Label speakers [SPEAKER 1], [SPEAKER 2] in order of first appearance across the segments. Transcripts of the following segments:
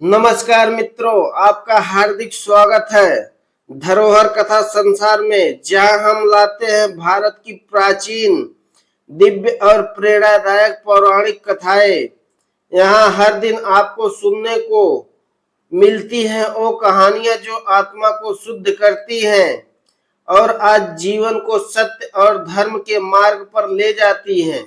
[SPEAKER 1] नमस्कार मित्रों, आपका हार्दिक स्वागत है धरोहर कथा संसार में, जहां हम लाते हैं भारत की प्राचीन, दिव्य और प्रेरणादायक पौराणिक कथाएं। यहाँ हर दिन आपको सुनने को मिलती हैं वो कहानियां जो आत्मा को शुद्ध करती हैं और आज जीवन को सत्य और धर्म के मार्ग पर ले जाती हैं।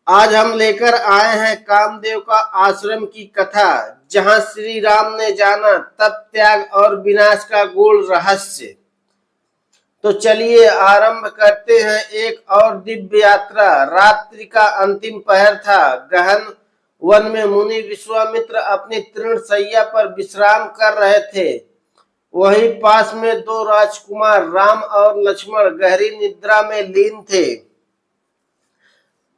[SPEAKER 1] आज हम लेकर आए हैं कामदेव का आश्रम की कथा, जहां श्री राम ने जाना तप त्याग और विनाश का गूढ़ रहस्य। तो चलिए आरंभ करते हैं एक और दिव्य यात्रा। रात्रि का अंतिम पहर था। गहन वन में मुनि विश्वामित्र अपनी तृण शैया पर विश्राम कर रहे थे। वहीं पास में दो राजकुमार राम और लक्ष्मण गहरी निद्रा में लीन थे।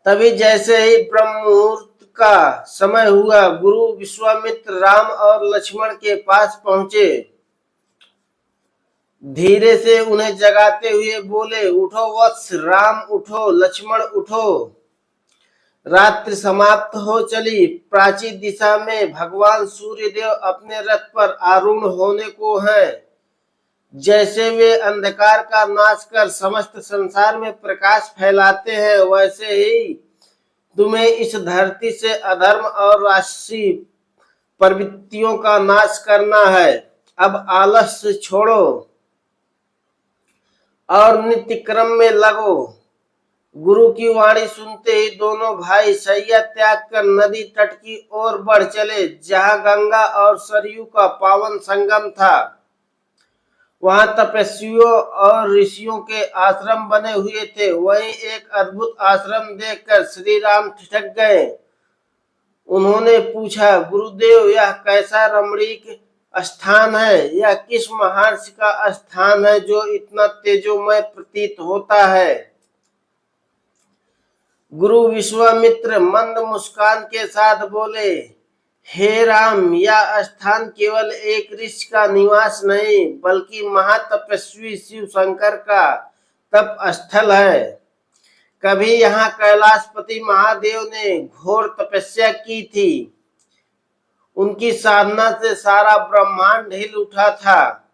[SPEAKER 1] तभी जैसे ही ब्रह्म मुहूर्त का समय हुआ, गुरु विश्वामित्र राम और लक्ष्मण के पास पहुंचे। धीरे से उन्हें जगाते हुए बोले, उठो वत्स, राम उठो, लक्ष्मण उठो। रात्रि समाप्त हो चली। प्राचीन दिशा में भगवान सूर्यदेव अपने रथ पर आरूढ़ होने को हैं। जैसे वे अंधकार का नाश कर समस्त संसार में प्रकाश फैलाते हैं, वैसे ही तुम्हें इस धरती से अधर्म और राष्ट्रीय प्रवृत्तियों का नाश करना है। अब आलस्य छोड़ो और नित्य क्रम में लगो। गुरु की वाणी सुनते ही दोनों भाई शैया त्याग कर नदी तट की ओर बढ़ चले, जहां गंगा और सरयू का पावन संगम था। वहां तपस्वियों और ऋषियों के आश्रम बने हुए थे। वहीं एक अद्भुत आश्रम देखकर श्री राम ठिठक गए। उन्होंने पूछा, गुरुदेव, यह कैसा रमणीक स्थान है? यह किस महर्षि का स्थान है जो इतना तेजोमय प्रतीत होता है? गुरु विश्वामित्र मंद मुस्कान के साथ बोले, हे राम, यह स्थान केवल एक ऋषि का निवास नहीं, बल्कि महातपस्वी शिव शंकर का तप स्थल है। कभी यहाँ कैलाशपति महादेव ने घोर तपस्या की थी। उनकी साधना से सारा ब्रह्मांड हिल उठा था।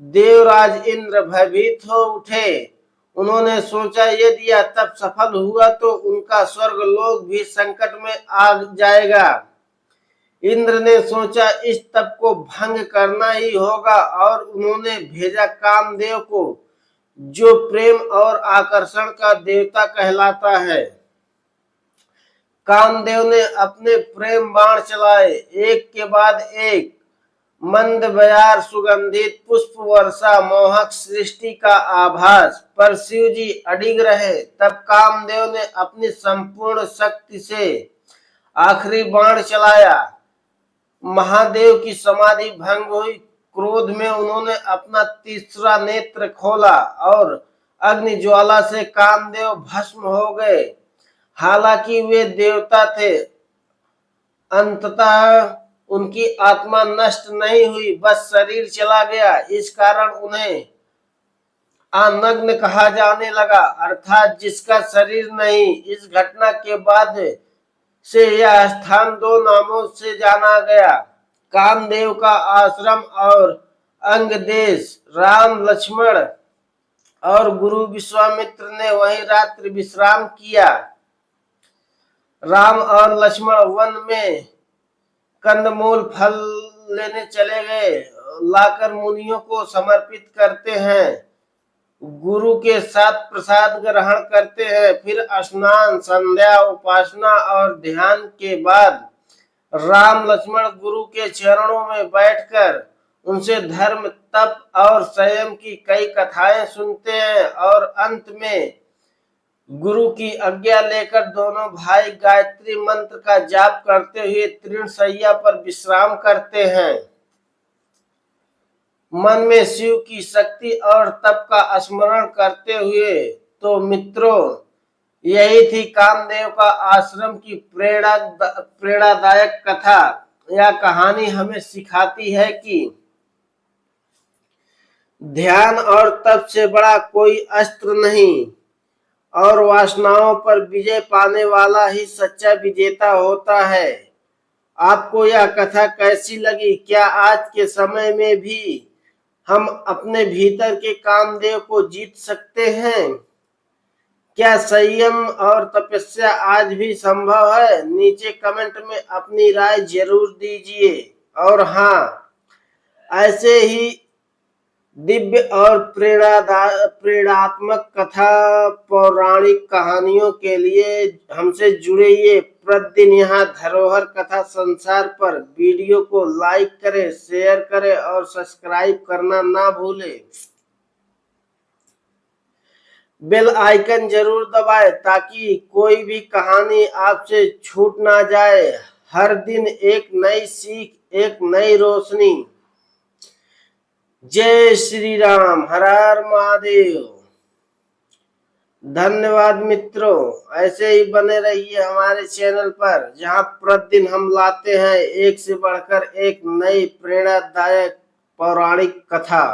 [SPEAKER 1] देवराज इंद्र भयभीत हो उठे। उन्होंने सोचा, यदि यह तप सफल हुआ तो उनका स्वर्ग लोक भी संकट में आ जाएगा। इंद्र ने सोचा, इस तप को भंग करना ही होगा, और उन्होंने भेजा कामदेव को, जो प्रेम और आकर्षण का देवता कहलाता है। कामदेव ने अपने प्रेम बाण चलाए, एक के बाद एक। मंद बयार, सुगंधित पुष्प वर्षा, मोहक सृष्टि का आभास। पर शिव जी अडिग रहे। तब कामदेव ने अपनी संपूर्ण शक्ति से आखिरी बाण चलाया। महादेव की समाधि भंग हुई। क्रोध में उन्होंने अपना तीसरा नेत्र खोला और अग्नि ज्वाला से कामदेव भस्म हो गए। हालांकि वे देवता थे, अंततः उनकी आत्मा नष्ट नहीं हुई, बस शरीर चला गया। इस कारण उन्हें अनग्न कहा जाने लगा, अर्थात जिसका शरीर नहीं। इस घटना के बाद से यह स्थान दो नामों से जाना गया, कामदेव का आश्रम और अंग देश। राम, लक्ष्मण और गुरु विश्वामित्र ने वहीं रात्रि विश्राम किया। राम और लक्ष्मण वन में कंदमूल फल लेने चले गए, लाकर मुनियों को समर्पित करते हैं। गुरु के साथ प्रसाद ग्रहण करते हैं। फिर स्नान, संध्या, उपासना और ध्यान के बाद राम लक्ष्मण गुरु के चरणों में बैठकर उनसे धर्म, तप और संयम की कई कथाएं सुनते हैं, और अंत में गुरु की आज्ञा लेकर दोनों भाई गायत्री मंत्र का जाप करते हुए तृण शैया पर विश्राम करते हैं। मन में शिव की शक्ति और तप का स्मरण करते हुए। तो मित्रों, यही थी कामदेव का आश्रम की प्रेरणादायक कथा। यह कहानी हमें सिखाती है कि ध्यान और तप से बड़ा कोई अस्त्र नहीं। और वासनाओं पर विजय पाने वाला ही सच्चा विजेता होता है। आपको यह कथा कैसी लगी? क्या आज के समय में भी हम अपने भीतर के कामदेव को जीत सकते हैं? क्या संयम और तपस्या आज भी संभव है? नीचे कमेंट में अपनी राय जरूर दीजिए। और हाँ, ऐसे ही दिव्य और प्रेरणात्मक कथा पौराणिक कहानियों के लिए हमसे जुड़िए। प्रतिदिन यहाँ धरोहर कथा संसार पर वीडियो को लाइक करें, शेयर करें और सब्सक्राइब करना ना भूलें। बेल आइकन जरूर दबाएं ताकि कोई भी कहानी आपसे छूट ना जाए। हर दिन एक नई सीख, एक नई रोशनी। जय श्री राम, हर हर महादेव। धन्यवाद मित्रों, ऐसे ही बने रहिए हमारे चैनल पर, जहां प्रतिदिन हम लाते हैं एक से बढ़कर एक नई प्रेरणादायक पौराणिक कथा।